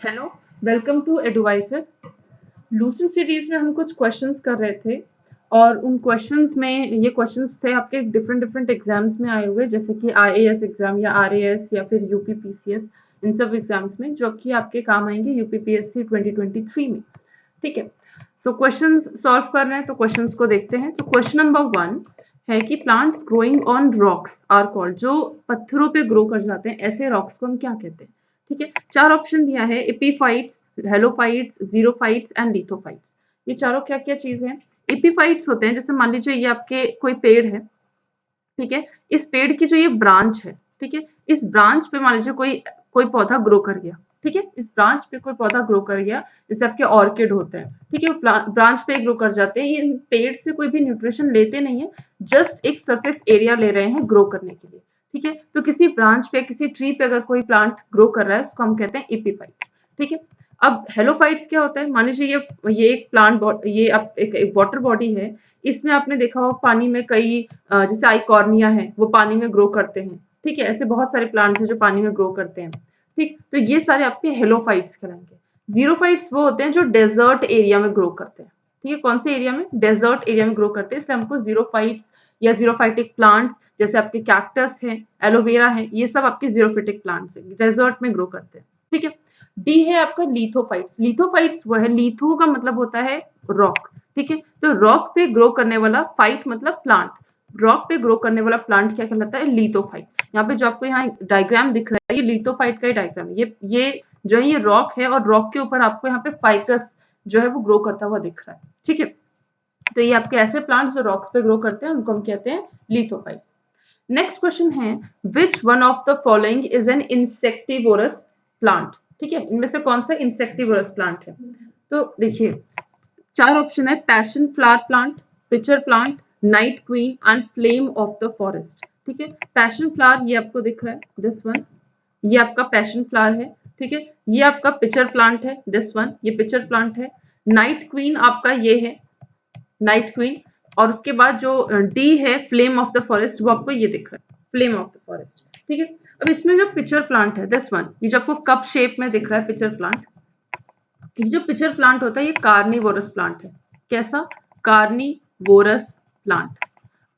Hello, welcome to advisor. Lucent series में हम कुछ क्वेश्चंस कर रहे थे और उन क्वेश्चंस में ये क्वेश्चंस थे आपके डिफरेंट डिफरेंट एग्जाम्स में आए हुए, जैसे कि आईएएस एग्जाम या आरएएस या फिर यूपीपीसीएस, इन सब एग्जाम्स में जो कि आपके काम आएंगे यूपीपीएससी 2023 में। ठीक है, सो क्वेश्चंस सॉल्व कर रहे हैं, तो क्वेश्चंस को देखते हैं। तो क्वेश्चन नंबर 1 है कि plants growing on rocks are called, जो पत्थरों पे ग्रो कर जाते हैं ऐसे रॉक्स को हम क्या कहते हैं। ठीक है, चार ऑप्शन दिया है, epiphytes, halophytes, xerophytes and lithophytes. ये चारों क्या क्या चीज है। एपीफाइट्स होते हैं, जैसे मान लीजिए ये आपके कोई पेड़ है, ठीक है, इस पेड़ की जो ये ब्रांच है, ठीक है, इस ब्रांच पे मान लीजिए कोई कोई पौधा ग्रो कर गया, ठीक है, इस ब्रांच पे कोई पौधा ग्रो कर गया, जैसे आपके ऑर्किड होते हैं, ठीक है, वो ब्रांच पे ग्रो कर जाते हैं। ये पेड़ से कोई भी न्यूट्रिशन लेते नहीं है, जस्ट एक सरफेस एरिया ले रहे हैं ग्रो करने के लिए। ठीक है, तो किसी ब्रांच पे किसी ट्री पे अगर कोई प्लांट ग्रो कर रहा है उसको हम कहते हैं एपीफाइट्स। ठीक है, अब हेलोफाइट्स क्या होता है, मान लीजिए ये एक प्लांट, ये आप एक वाटर बॉडी है, इसमें आपने देखा होगा पानी में कई जैसे आइकॉर्निया है, वो पानी में ग्रो करते हैं। ठीक है, ऐसे बहुत सारे प्लांट्स हैं जो पानी में ग्रो करते हैं। ठीक, तो ये सारे आपके हेलोफाइट्स कहलाएंगे। जीरोफाइट्स वो होते हैं जो डेजर्ट एरिया में ग्रो करते हैं। ठीक है, कौन से एरिया में, डेजर्ट एरिया में ग्रो करते हैं, इसलिए हमको जीरोफाइट्स या जीरोफाइटिक प्लांट्स, जैसे आपके कैक्टस है, एलोवेरा है, ये सब आपके जीरोफिटिक प्लांट्स हैं, डेजर्ट में ग्रो करते हैं। ठीक है, डी है आपका लिथोफाइट्स। लिथोफाइट्स वो है, लिथो का मतलब होता है रॉक। ठीक है, तो रॉक पे ग्रो करने वाला, फाइट मतलब प्लांट, रॉक पे ग्रो करने वाला प्लांट क्या कहलाता है, लिथोफाइट। यहाँ पे जो आपको यहाँ डायग्राम दिख रहा है, ये लिथोफाइट का ही डायग्राम है। ये जो है ये रॉक है, और रॉक के ऊपर आपको यहाँ पे फाइकस जो है वो ग्रो करता हुआ दिख रहा है। ठीक है, तो ये आपके ऐसे प्लांट्स जो रॉक्स पे ग्रो करते हैं उनको हम कहते हैं लिथोफाइट्स। नेक्स्ट क्वेश्चन है, which one of the following is an insectivorous plant. ठीक है, इनमें से कौन सा इंसेक्टिवोरस प्लांट है। तो देखिए, चार ऑप्शन है, passion flower plant, pitcher plant, night queen and flame of the forest. ठीक है, पैशन फ्लावर ये आपको दिख रहा है, दिस वन, ये आपका पैशन फ्लावर है। ठीक है, ये आपका पिचर प्लांट है, दिस वन, ये पिचर प्लांट है। नाइट क्वीन आपका ये है, नाइट क्वीन। और उसके बाद जो डी है फ्लेम ऑफ द फॉरेस्ट, वो आपको ये दिख रहा है, फ्लेम ऑफ द फॉरेस्ट। ठीक है, अब इसमें जो पिचर प्लांट है, दिस वन, ये जो आपको कप शेप में दिख रहा है पिचर प्लांट, ये जो पिचर प्लांट होता है ये कार्निवोरस प्लांट है। कैसा, कार्निवोरस प्लांट।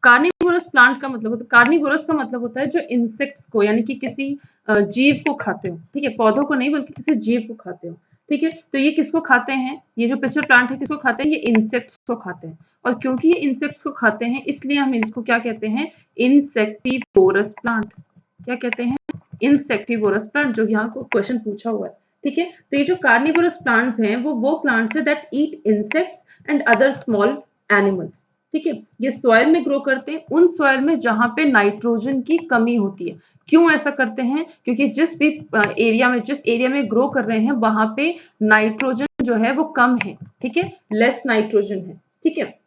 कार्निवोरस प्लांट का मतलब होता है, कार्निवोरस का मतलब होता है जो इंसेक्ट्स को, यानी कि किसी जीव को खाते हो। ठीक है, पौधों को नहीं बल्कि किसी जीव को खाते हो। ठीक है, तो ये किसको खाते हैं, ये जो पिचर प्लांट है किसको खाते हैं, ये इंसेक्ट्स को खाते हैं। और क्योंकि ये इंसेक्ट्स को खाते हैं इसलिए हम इसको क्या कहते हैं, इंसेक्टिवोरस प्लांट। क्या कहते हैं, इंसेक्टिवोरस प्लांट, जो यहाँ को क्वेश्चन पूछा हुआ है। ठीक है, तो ये जो कार्निवोरस प्लांट्स हैं वो प्लांट्स है that eat insects and other small animals. ठीक है, ये सॉइल में ग्रो करते हैं, उन सॉइल में जहां पे नाइट्रोजन की कमी होती है। क्यों ऐसा करते हैं, क्योंकि जिस भी एरिया में, जिस एरिया में ग्रो कर रहे हैं वहां पे नाइट्रोजन जो है वो कम है। ठीक है, लेस नाइट्रोजन है। ठीक है,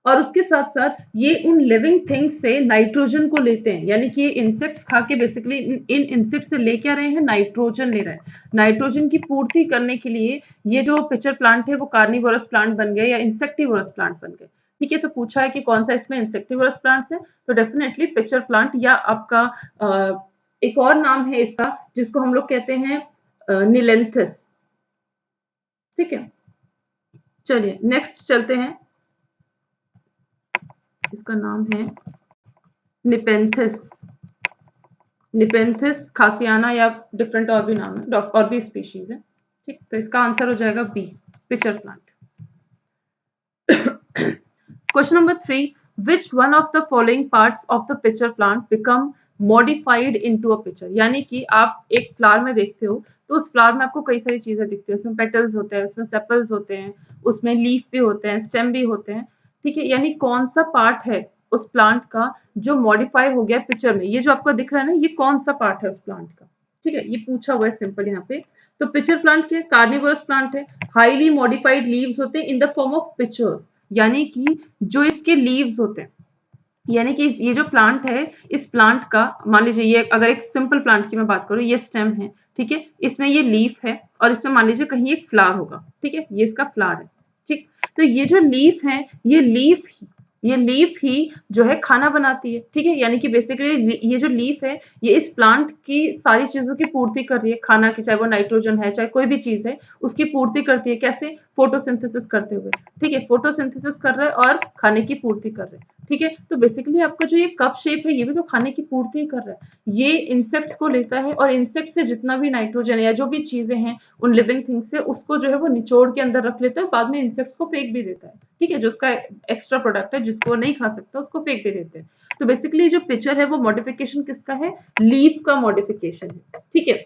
और उसके साथ साथ ये उन लिविंग थिंग्स से नाइट्रोजन को लेते हैं, यानी कि ये इंसेक्ट्स खा के बेसिकली इन इंसेक्ट से ले क्या रहे हैं, नाइट्रोजन ले रहे हैं। नाइट्रोजन की पूर्ति करने के लिए ये जो पिचर प्लांट है वो कार्निवोरस प्लांट बन गए या इंसेक्टिवोरस प्लांट बन गए। ठीक है, तो पूछा है कि कौन सा इसमें इंसेक्टिवोरस प्लांट्स है, तो डेफिनेटली पिचर प्लांट, या आपका एक और नाम है इसका जिसको हम लोग कहते हैं निलेंथस। ठीक है, चलिए नेक्स्ट चलते हैं, इसका नाम है निपेंथिस। निपेंथिस खासियाना, या डिफरेंट और भी नाम है, और भी स्पीशीज है। ठीक, तो इसका आंसर हो जाएगा B, pitcher plant. Question number 3, which one of the following parts of the pitcher plant become modified into a pitcher. यानी कि आप एक फ्लावर में देखते हो तो उस फ्लावर में आपको कई सारी चीजें दिखती है, उसमें पेटल्स होते हैं, उसमें सेपल्स होते हैं, उसमें लीफ भी होते हैं, स्टेम भी होते हैं। ठीक है, यानी कौन सा पार्ट है उस प्लांट का जो मॉडिफाई हो गया पिक्चर में, ये जो आपको दिख रहा है ना, ये कौन सा पार्ट है उस प्लांट का। ठीक है, ये पूछा हुआ है सिंपल यहाँ पे। तो पिक्चर प्लांट क्या है, कार्निवोरस प्लांट है, हाईली मॉडिफाइड लीव्स होते हैं in the form of pictures, यानी कि जो इसके लीव्स होते हैं, यानी कि ये जो प्लांट है, इस प्लांट का मान लीजिए, ये अगर एक सिंपल प्लांट की मैं बात करूं, ये स्टेम है, ठीक है, इसमें ये लीफ है, और इसमें मान लीजिए कहीं एक फ्लावर होगा। ठीक है, ये इसका फ्लावर है। ठीक, तो ये जो लीफ है, ये लीफ ये लीफ ही जो है खाना बनाती है, ठीक है? यानी कि बेसिकली ये जो लीफ है, ये इस प्लांट की सारी चीज़ों की पूर्ति कर रही है, खाना की, चाहे वो नाइट्रोजन है, चाहे कोई भी चीज़ है, उसकी पूर्ति करती है। कैसे? फोटोसिंथेसिस करते हुए, ठीक है? फोटोसिंथेसिस कर रहा है और खाने की पूर्ति कर रहा है, ठीक है? तो बेसिकली आपका जो ये कप शेप है, ये भी तो खाने की पूर्ति ही कर रहा है। ये इंसेक्ट्स को लेता है और इंसेक्ट से जितना भी नाइट्रोजन है या जो भी चीज़ें हैं, उन लिविंग थिंग्स से, उसको जो है वो निचोड़ के अंदर रख लेता है, बाद में इंसेक्ट्स को फेंक भी देता है, ठीक है? जो उसका एक्स्ट्रा प्रोडक्ट है, जिसको नहीं खा सकता, उसको फेंक भी देते हैं। तो बेसिकली जो पिक्चर है, वो मॉडिफिकेशन किसका है? लीफ का मॉडिफिकेशन है, ठीक है?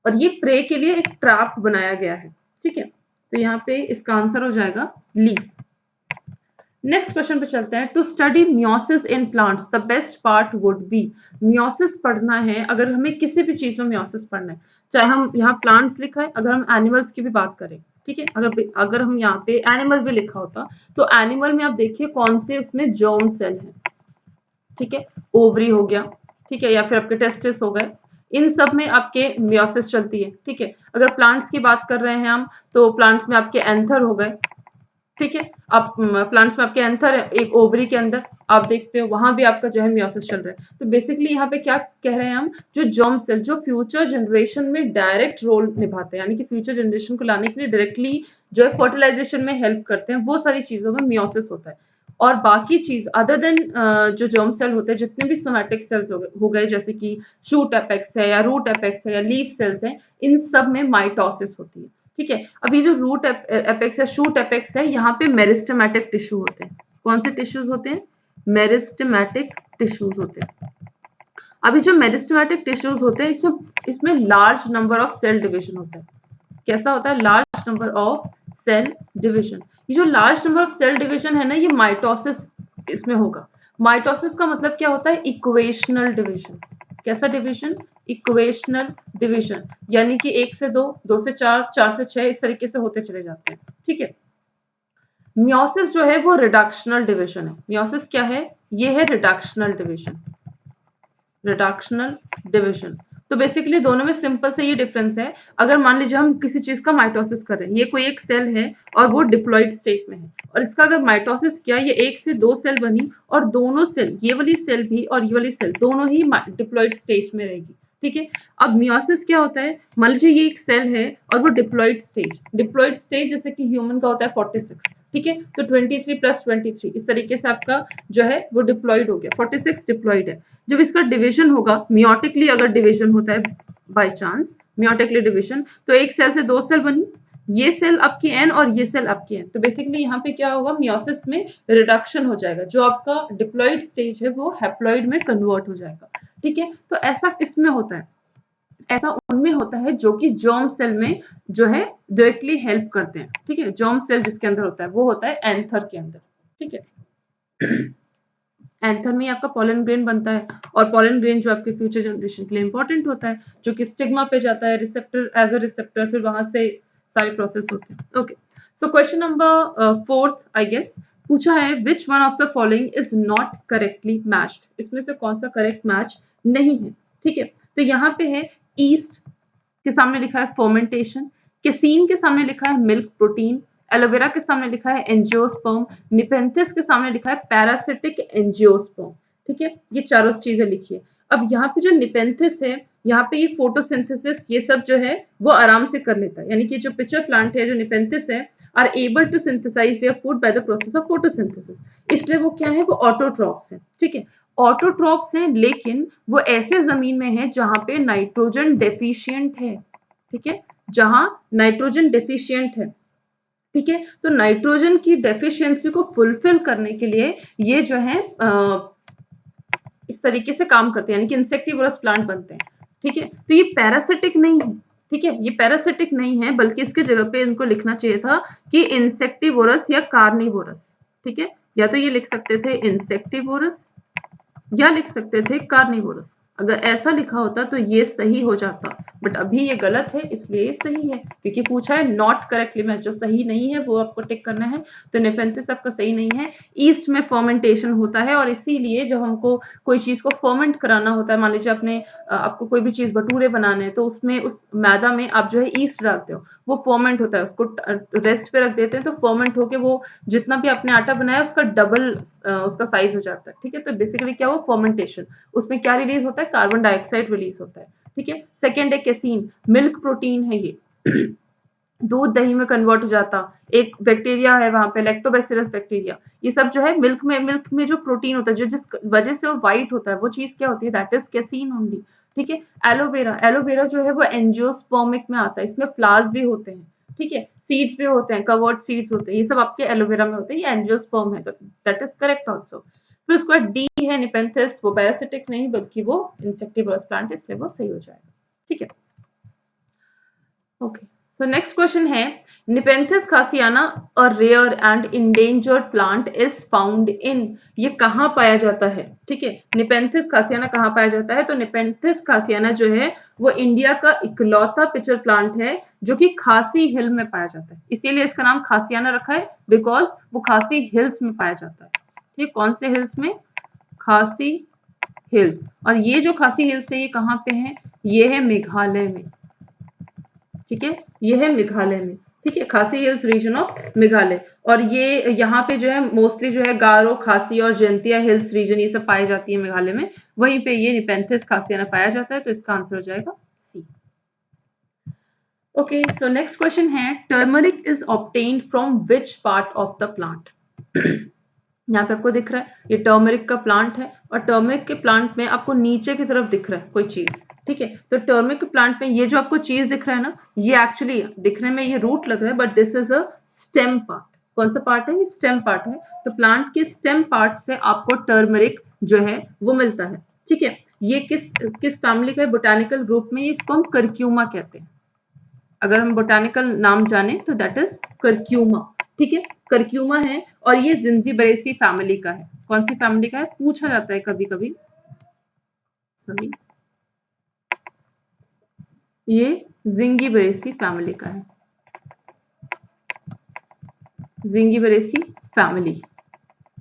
और ये प्रे के लिए एक ट्रैप बनाया गया है, ठीक है? तो यहाँ पे इसका आंसर हो जाएगा लीफ। नेक्स्ट क्वेश्चन पे चलते हैं। To study meiosis in plants the best part would be. Meiosis पढ़ना है, अगर हमें किसी भी चीज में मियोसिस पढ़ना है, चाहे हम यहाँ प्लांट्स लिखा है, अगर हम एनिमल्स की भी बात करें, ठीक है? अगर हम यहाँ पे एनिमल भी लिखा होता, तो एनिमल में आप देखिए कौन से उसमें जर्म सेल है, ठीक है? ओवरी हो गया, ठीक है? या फिर आपके टेस्टिस हो गए, इन सब में आपके मियोसिस चलती है, ठीक है? अगर प्लांट्स की बात कर रहे हैं हम, तो प्लांट्स में आपके एंथर हो गए, ठीक है? आप प्लांट्स में आपके एंथर है, एक ओवरी के अंदर आप देखते हो, वहां भी आपका जो है मियोसिस चल रहा है। तो बेसिकली यहाँ पे क्या कह रहे हैं हम, जो जर्म सेल जो फ्यूचर जनरेशन में डायरेक्ट रोल निभाते हैं, यानी कि फ्यूचर जनरेशन को लाने के लिए डायरेक्टली जो है फर्टिलाइजेशन में हेल्प करते हैं, वो सारी चीजों में मियोसिस होता है। और बाकी चीज अदर देन जो जर्म सेल होते हैं, जितने भी सोमैटिक सेल्स हो गए, जैसे कि शूट एपेक्स है या रूट एपेक्स है या लीफ सेल्स है, इन सब में माइटोसिस होती है, ठीक है? अब ये जो रूट एपेक्स है, शूट एपेक्स है, यहाँ पे मेरिस्टेमेटिक टिश्यू होते हैं। कौन से टिश्यूज होते हैं? मेरिस्टेमेटिक टिश्यूज होते हैं। अभी जो मेरिस्टेमेटिक टिश्यूज होते हैं, इसमें इसमें large number of cell division होता है। कैसा होता है? Large number of cell division. ये जो large number of cell division है ना, ये माइटोसिस इसमें होगा। माइटोसिस का मतलब क्या होता है? Equational division. कैसा डिवीजन? इक्वेशनल डिवीजन, यानी कि 1 से 2, 2 से 4, 4 से 6, इस तरीके से होते चले जाते हैं, ठीक है? मियोसिस जो है वो रिडक्शनल डिवीजन है। मियोसिस क्या है? ये है रिडक्शनल डिवीजन। Reductional division. तो बेसिकली दोनों में सिंपल से ये डिफरेंस है। अगर मान लीजिए हम किसी चीज का माइटोसिस कर रहे हैं, ये कोई एक सेल है और वो डिप्लॉइड स्टेट में है, और इसका अगर माइटोसिस किया, ये 1 से 2 सेल बनी, और दोनों सेल, ये वाली सेल भी और ये वाली सेल, दोनों ही डिप्लॉइड स्टेज में रहेगी, ठीक है? अब मियोसिस क्या होता है? मान लीजिए ये एक सेल है और वो डिप्लॉइड स्टेज जैसे कि ह्यूमन का होता है 46, ठीक है? तो 23 + 23 इस तरीके से आपका जो है वो डिप्लॉइड हो गया, 46 डिप्लॉइड है। जब इसका डिवीजन होगा, मियोटिकली अगर डिवीजन होता है बाय चांस, मियोटिकली डिवीजन, तो एक सेल से 2 सेल बनी, ये सेल आपकी एन और ये सेल आपकी एन। तो बेसिकली यहाँ पे क्या होगा? मियोसिस में रिडक्शन हो जाएगा, जो आपका डिप्लॉइड स्टेज है वो हैप्लॉइड में कन्वर्ट हो जाएगा, ठीक है? तो ऐसा किसमें होता है? ऐसा उनमें होता है जो कि जर्म सेल में जो है डायरेक्टली हेल्प करते हैं, ठीक है? जर्म सेल जिसके अंदर होता है वो होता है एंथर के अंदर, ठीक है? एंथर में आपका पॉलन ग्रेन बनता है, और पॉलन ग्रेन जो आपके फ्यूचर जनरेशन के लिए इंपॉर्टेंट होता है, जो कि स्टिग्मा पे जाता है, रिसेप्टर एज अ रिसेप्टर, फिर वहां से सारे प्रोसेस होते हैं। Okay, so question number 4 I guess पूछा है, which one of the following is not correctly matched. इसमें से कौन सा करेक्ट मैच नहीं है, ठीक है? तो यहाँ पे है ईस्ट के सामने लिखा है फर्मेंटेशन, केसीन के सामने लिखा है मिल्क प्रोटीन, एलोवेरा के सामने लिखा है एंजियोस्पर्म, निपेंथिस के सामने लिखा है पैरासिटिक एंजियोस्पर्म, ठीक है? ये चारों चीजें लिखिए। अब यहाँ पे जो निपेंथिस है, यहाँ पे ये फोटोसिंथेसिस ये सब जो है वो आराम से कर लेता है, यानी कि जो पिचर प्लांट है, जो निपेंथिस है, are able to synthesize their food by the process of photosynthesis. इसलिए वो क्या है? वो ऑटोट्रॉफ्स है, ठीक है? ऑटोट्रॉफ्स हैं, लेकिन वो ऐसे जमीन में है जहां पे नाइट्रोजन डेफिशिएंट है, ठीक है? जहां नाइट्रोजन डेफिशिएंट है, ठीक है? तो नाइट्रोजन की डेफिशिएंसी को फुलफिल करने के लिए ये जो है इस तरीके से काम करते हैं, यानी कि इंसेक्टिवोरस प्लांट बनते हैं, ठीक है? तो ये पैरासिटिक नहीं है, ठीक है? ये पैरासिटिक नहीं है, बल्कि इसके जगह पे इनको लिखना चाहिए था कि इंसेक्टिवोरस या कार्निवोरस, ठीक है? या तो ये लिख सकते थे इंसेक्टिवोरस या लिख सकते थे कार्निवोरस। अगर ऐसा लिखा होता तो ये सही हो जाता, बट अभी ये गलत है, इसलिए ये सही है, क्योंकि पूछा है नॉट करेक्टली मैच, जो सही नहीं है वो आपको टिक करना है। तो नेपेंथिस आपका सही नहीं है। ईस्ट में फर्मेंटेशन होता है, और इसीलिए जब हमको कोई चीज को फर्मेंट कराना होता है, मान लीजिए आपको कोई भी चीज भटूरे बनाने हैं, तो उसमें उस मैदा में आप जो है ईस्ट डालते हो, वो फर्मेंट होता है, उसको रेस्ट पे रख देते हैं, तो फर्मेंट होके वो जितना भी आपने आटा बनाया उसका डबल उसका साइज हो जाता है। ठीक है, तो बेसिकली क्या हुआ, फर्मेंटेशन। उसमें क्या रिलीज होता है, कार्बन डाइऑक्साइड रिलीज होता है। ठीक है, सेकेंड है कैसीन, मिल्क प्रोटीन है ये दूध दही में कन्वर्ट हो जाता, एक बैक्टीरिया है वहां पे, लैक्टोबैसिलस बैक्टीरिया। ये सब जो है मिल्क में जो प्रोटीन होता है, जो जिस वजह से वो व्हाइट होता है, वो चीज क्या होती है, दैट इज कैसीन ओनली। ठीक है, एलोवेरा, एलोवेरा जो है वो एंजियोस्पर्मिक में आता है, इसमें फ्लावर्स भी होते हैं। ठीक है, सीड्स भी होते हैं, कवर्ड सीड्स होते हैं, ये सब आपके एलोवेरा में होते हैं, ये एंजियोस्पर्म है, तो दैट इज करेक्ट ऑल्सो। फिर उसके बाद डी है निपेंथिस, वो पैरासिटिक नहीं बल्कि वो इंसेक्टिवरस प्लांट है, इसलिए वो सही हो जाएगा। ठीक है, ओके। सो नेक्स्ट क्वेश्चन है, Nepenthes khasiana a rare and endangered plant is found in, ये कहाँ पाया जाता है। ठीक है, निपेंथिस खासियाना कहाँ पाया जाता है, तो निपेंथिस खासियाना जो है वो इंडिया का इकलौता पिचर प्लांट है जो कि खासी हिल में पाया जाता है, इसीलिए इसका नाम खासियाना रखा है, बिकॉज वो खासी हिल्स में पाया जाता है। ठीक, कौन से हिल्स में, खासी हिल्स। और ये जो खासी हिल्स है ये कहाँ पे है, ये है मेघालय में। ठीक है, ये है मेघालय में। ठीक है, खासी हिल्स रीजन ऑफ मेघालय, और ये यहाँ पे जो है मोस्टली जो है गारो, खासी और जयंतिया हिल्स रीजन ये सब पाई जाती है मेघालय में, वहीं पे ये निपेंथिस खासियाना पाया जाता है, तो इसका आंसर हो जाएगा सी। ओके, सो नेक्स्ट क्वेश्चन है, turmeric is obtained from which part of the plant. यहाँ पे आपको दिख रहा है ये टर्मरिक का प्लांट है, और टर्मरिक के प्लांट में आपको नीचे की तरफ दिख रहा है कोई चीज। ठीक है, तो टर्मरिक के प्लांट में ये जो आपको चीज दिख रहा है ना, ये एक्चुअली दिखने में ये रूट लग रहा है, but this is a stem part. कौन सा पार्ट है, ये स्टेम पार्ट है। तो प्लांट के स्टेम पार्ट से आपको टर्मरिक जो है वो मिलता है। ठीक है, ये किस किस फैमिली का है, बोटानिकल ग्रुप में, इसको हम करक्यूमा कहते हैं। अगर हम बोटानिकल नाम जाने तो दैट इज करक्यूमा। ठीक है, करक्यूमा है, और ये जिंजीबरेसी फैमिली का है। कौन सी फैमिली का है, पूछा जाता है कभी कभी, सॉरी, ये जिंजीबरेसी फैमिली का है, जिंजीबरेसी फैमिली।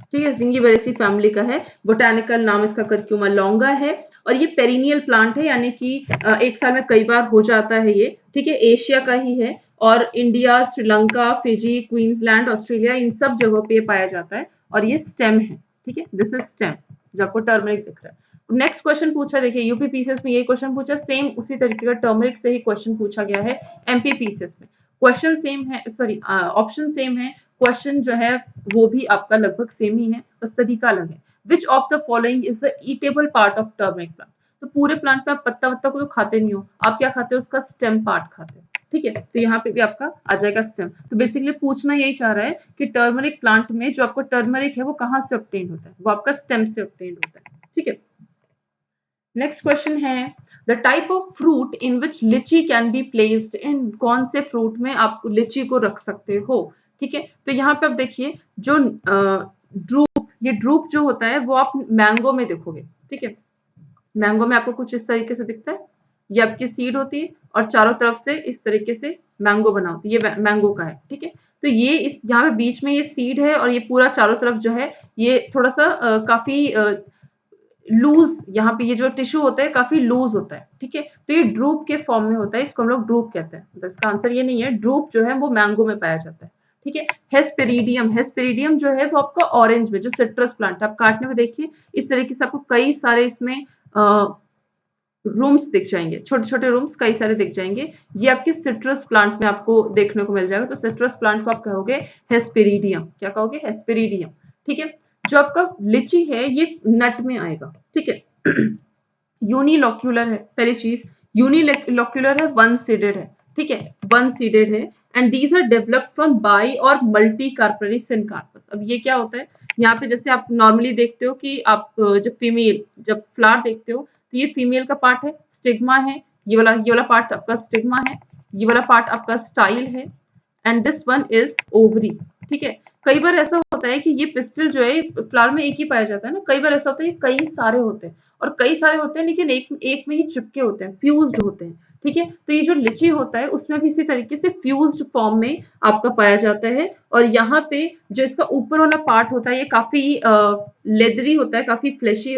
ठीक है, जिंजीबरेसी फैमिली का है, बोटानिकल नाम इसका करक्यूमा लॉन्गा है, और ये पेरिनियल प्लांट है, यानी कि एक साल में कई बार हो जाता है ये। ठीक है, एशिया का ही है, और India, Sri Lanka, Fiji, Queensland, Australia, इन सब जगहों पे पाया जाता है, और ये स्टेम है। ठीक है, दिस इज स्टेम, जो आपको टर्मरिक दिख रहा है। नेक्स्ट क्वेश्चन पूछा, देखिए यूपी पीसीएस में ये क्वेश्चन पूछा, सेम उसी तरीके का टर्मरिक से ही क्वेश्चन पूछा गया है एमपी पीसीएस में। क्वेश्चन सेम है, सॉरी ऑप्शन सेम है, क्वेश्चन जो है वो भी आपका लगभग सेम ही है, बस तरीका अलग है। Which of the following is the eatable part of turmeric plant. तो पूरे प्लांट में आप पत्ता वत्ता को तो खाते नहीं हो, आप क्या खाते हो, उसका स्टेम पार्ट खाते हो। ठीक है, तो यहाँ पे भी आपका आ जाएगा स्टेम। तो बेसिकली पूछना यही चाह रहा है कि टर्मरिक प्लांट में जो आपको टर्मरिक है वो कहाँ से ऑब्टेन होता है, वो आपका स्टेम से ऑब्टेन होता है। ठीक है, नेक्स्ट क्वेश्चन है, the type of fruit in which litchi can be placed in, कौन से फ्रूट में आप लिची को रख सकते हो। ठीक है, तो यहाँ पे आप देखिए जो ड्रूप, ये ड्रूप जो होता है वो आप मैंगो में देखोगे। ठीक है, मैंगो में आपको कुछ इस तरीके से दिखता है, ये आपकी सीड होती है, और चारों तरफ से इस तरीके से मैंगो बना होता है, ये मैंगो का है। ठीक है, तो ये इस यहाँ पे बीच में ये सीड है, और ये पूरा चारों तरफ जो है ये थोड़ा सा काफी लूज, यहाँ पे ये जो टिश्यू होता है काफी लूज होता है। ठीक है, तो ये ड्रूप के फॉर्म में होता है, इसको हम लोग ड्रूप कहते हैं, तो इसका आंसर ये नहीं है, ड्रूप जो है वो मैंगो में पाया जाता है। ठीक है, हेस्पेरिडियम, हेस्पेरिडियम जो है वो आपका ऑरेंज में, जो सिट्रस प्लांट आप काटने में देखिए इस तरीके से आपको कई सारे इसमें रूम्स दिख जाएंगे, छोटे छोटे रूम्स कई सारे दिख जाएंगे, ये आपके सिट्रस प्लांट में आपको देखने को मिल जाएगा। तो सिट्रस प्लांट को आप कहोगे हेस्पेरिडियम, क्या कहोगे, हेस्पेरिडियम। ठीक है, जो आपका लिची है ये नट में आएगा। ठीक है, यूनिलॉक्यूलर है, पहली चीज यूनिलॉक्यूलर है, वन सीडेड है। ठीक है, वन सीडेड है, and these are developed from bi और मल्टी कार्परी सिनकार्पस। अब ये क्या होता है, यहाँ पे जैसे आप नॉर्मली देखते हो कि आप जब फ्लावर देखते हो तो ये फीमेल का पार्ट है, स्टिग्मा है, ये वाला पार्ट आपका स्टिग्मा है, ये वाला पार्ट आपका स्टाइल है, and this one is ovary. ठीक है, कई बार ऐसा होता है कि ये पिस्टल जो है फ्लावर में एक ही पाया जाता है ना, कई बार ऐसा होता है कई सारे होते हैं, और कई सारे होते हैं लेकिन एक एक में ही चिपके होते हैं, फ्यूज्ड होते हैं। ठीक है। तो ये जो लिची होता है उसमें भी इसी तरीके से फ्यूज्ड फॉर्म में आपका पाया जाता है और यहाँ पे जो इसका ऊपर वाला पार्ट होता है ये काफी लेदरी होता है, काफी फ्लैशी,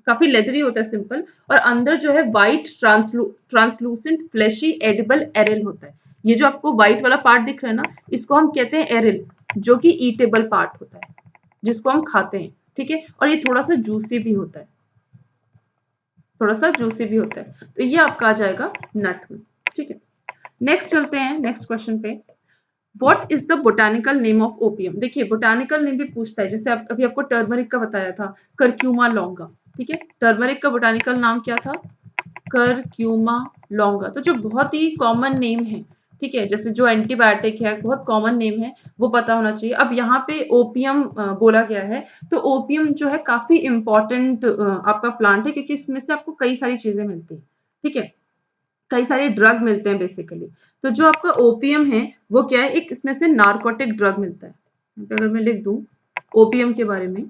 काफी लेदरी होता है सिंपल, और अंदर जो है white translucent fleshy edible aril होता है। ये जो आपको व्हाइट वाला पार्ट दिख रहा है ना, इसको हम कहते हैं एरिल, जो कि ईटेबल पार्ट होता है, जिसको हम खाते हैं। ठीक है, और ये थोड़ा सा जूसी भी होता है, थोड़ा सा जूसी भी होता है। तो ये आपका आ जाएगा नट में। ठीक है, नेक्स्ट चलते हैं नेक्स्ट क्वेश्चन पे। What is the botanical name of opium? देखिए बोटानिकल नेम भी पूछता है, जैसे अभी आपको टर्मरिक का बताया था, करक्यूमा लॉन्गा। ठीक है, टर्मरिक का बोटानिकल नाम क्या था? करक्यूमा लॉन्गा। तो जो बहुत ही कॉमन नेम है, ठीक है, जैसे जो एंटीबायोटिक है, बहुत कॉमन नेम है, वो पता होना चाहिए। अब यहाँ पे ओपियम बोला गया है, तो ओपियम जो है काफी इंपॉर्टेंट आपका प्लांट है, क्योंकि इसमें से आपको कई सारी चीजें मिलती है। ठीक है, कई सारे ड्रग मिलते हैं बेसिकली। तो जो आपका ओपियम है वो क्या है, एक इसमें से नार्कोटिक ड्रग मिलता है। अगर मैं लिख दूं ओपियम के बारे में,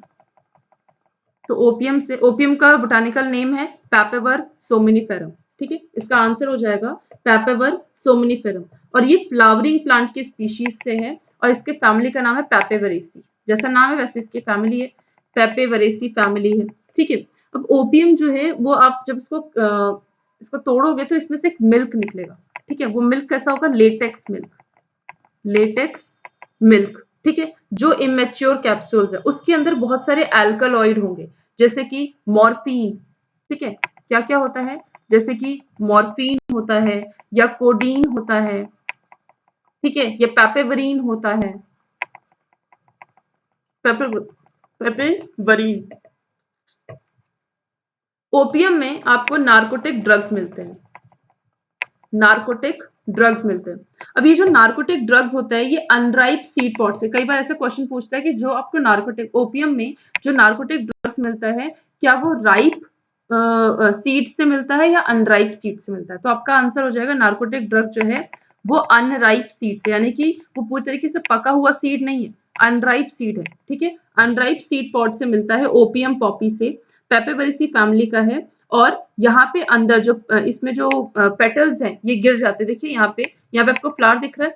तो ओपियम का बोटानिकल नेम है पैपेवर सोमिनिफेरम। ठीक है, इसका आंसर हो जाएगा पैपेवर सोमिनिफेरम। और ये फ्लावरिंग प्लांट की स्पीशीज से है और इसके फैमिली का नाम है पैपेवरेसी। जैसा नाम है वैसे इसकी फैमिली है, पैपेवरेसी फैमिली है। ठीक है, अब ओपियम जो है वो आप जब इसको तोड़ोगे तो इसमें से एक मिल्क निकलेगा। ठीक है, वो मिल्क कैसा होगा? Latex milk, latex milk. ठीक है, जो इमेच्योर कैप्सूल्स है उसके अंदर बहुत सारे अल्कलॉइड होंगे, जैसे कि मॉर्फिन। ठीक है, क्या क्या होता है? जैसे कि मॉर्फिन होता है, या कोडीन होता है, ठीक है, या पैपेवरीन होता है, पैपेवरीन। ओपियम में आपको नार्कोटिक ड्रग्स मिलते हैं, नार्कोटिक ड्रग्स मिलते हैं। अब ये जो नार्कोटिक ड्रग्स होता है ये अनराइप सीड पॉड से, कई बार ऐसे क्वेश्चन पूछता है कि जो आपको नार्कोटिक ओपियम में जो नार्कोटिक ड्रग्स मिलता है, क्या वो राइप सीड से मिलता है या अनराइप सीड से मिलता है? तो आपका आंसर हो जाएगा नार्कोटिक ड्रग जो है वो अनराइप सीड से, यानी कि वो पूरी तरीके से पका हुआ सीड नहीं है, अनराइप सीड है। ठीक है, अनराइप सीड पॉड से मिलता है, ओपियम पॉपी से, पेपेबरेसी फैमिली का है। और यहाँ पे अंदर जो इसमें जो पेटल्स हैं ये गिर जाते हैं। देखिए यहाँ पे आपको फ्लावर दिख रहा है,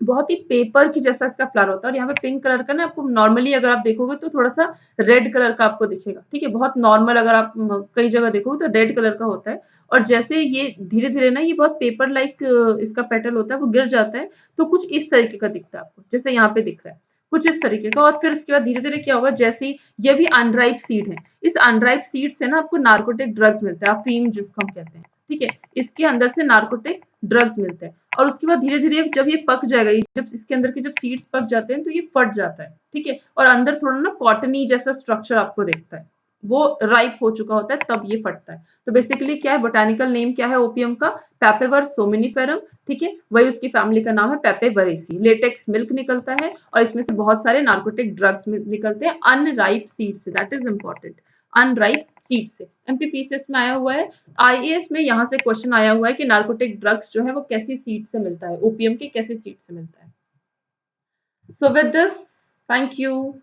बहुत ही पेपर की जैसा इसका फ्लावर होता है। और यहाँ पे पिंक कलर का ना, आपको नॉर्मली अगर आप देखोगे तो थोड़ा सा रेड कलर का आपको दिखेगा। ठीक है, बहुत नॉर्मल, अगर आप कई जगह देखोगे तो रेड कलर का होता है। और जैसे ये धीरे धीरे ना ये बहुत पेपर लाइक इसका पेटल होता है, वो गिर जाता है, तो कुछ इस तरीके का दिखता है आपको, जैसे यहाँ पे दिख रहा है कुछ इस तरीके का। और फिर उसके बाद धीरे धीरे क्या होगा, जैसे ये भी अनराइप सीड है, इस अनराइप सीड से ना आपको नार्कोटिक ड्रग्स मिलते हैं, अफीम जिसको हम कहते हैं। ठीक है, इसके अंदर से नार्कोटिक ड्रग्स मिलते हैं। और उसके बाद धीरे धीरे जब ये पक जाएगा, जब इसके अंदर के जब सीड्स पक जाते हैं तो ये फट जाता है। ठीक है, और अंदर थोड़ा ना कॉटनी जैसा स्ट्रक्चर आपको देखता है, वो राइप हो चुका होता है तब ये फटता है। तो बेसिकली क्या है, बोटानिकल नेम क्या है ओपियम का? पैपेवर सोमिनिफेरम। ठीक है, वही उसकी फैमिली का नाम है पैपेवरेसी। लेटेक्स मिल्क निकलता है और इसमें से बहुत सारे नार्कोटिक ड्रग्स निकलते हैं अनराइप सीड से, that is important, unripe seed से। एमपीपीसीएस में आया हुआ है, आईएएस में यहाँ से क्वेश्चन आया हुआ है कि नार्कोटिक ड्रग्स जो है वो कैसी सीड से मिलता है, ओपियम के कैसे सीड से मिलता है। So with this, thank you.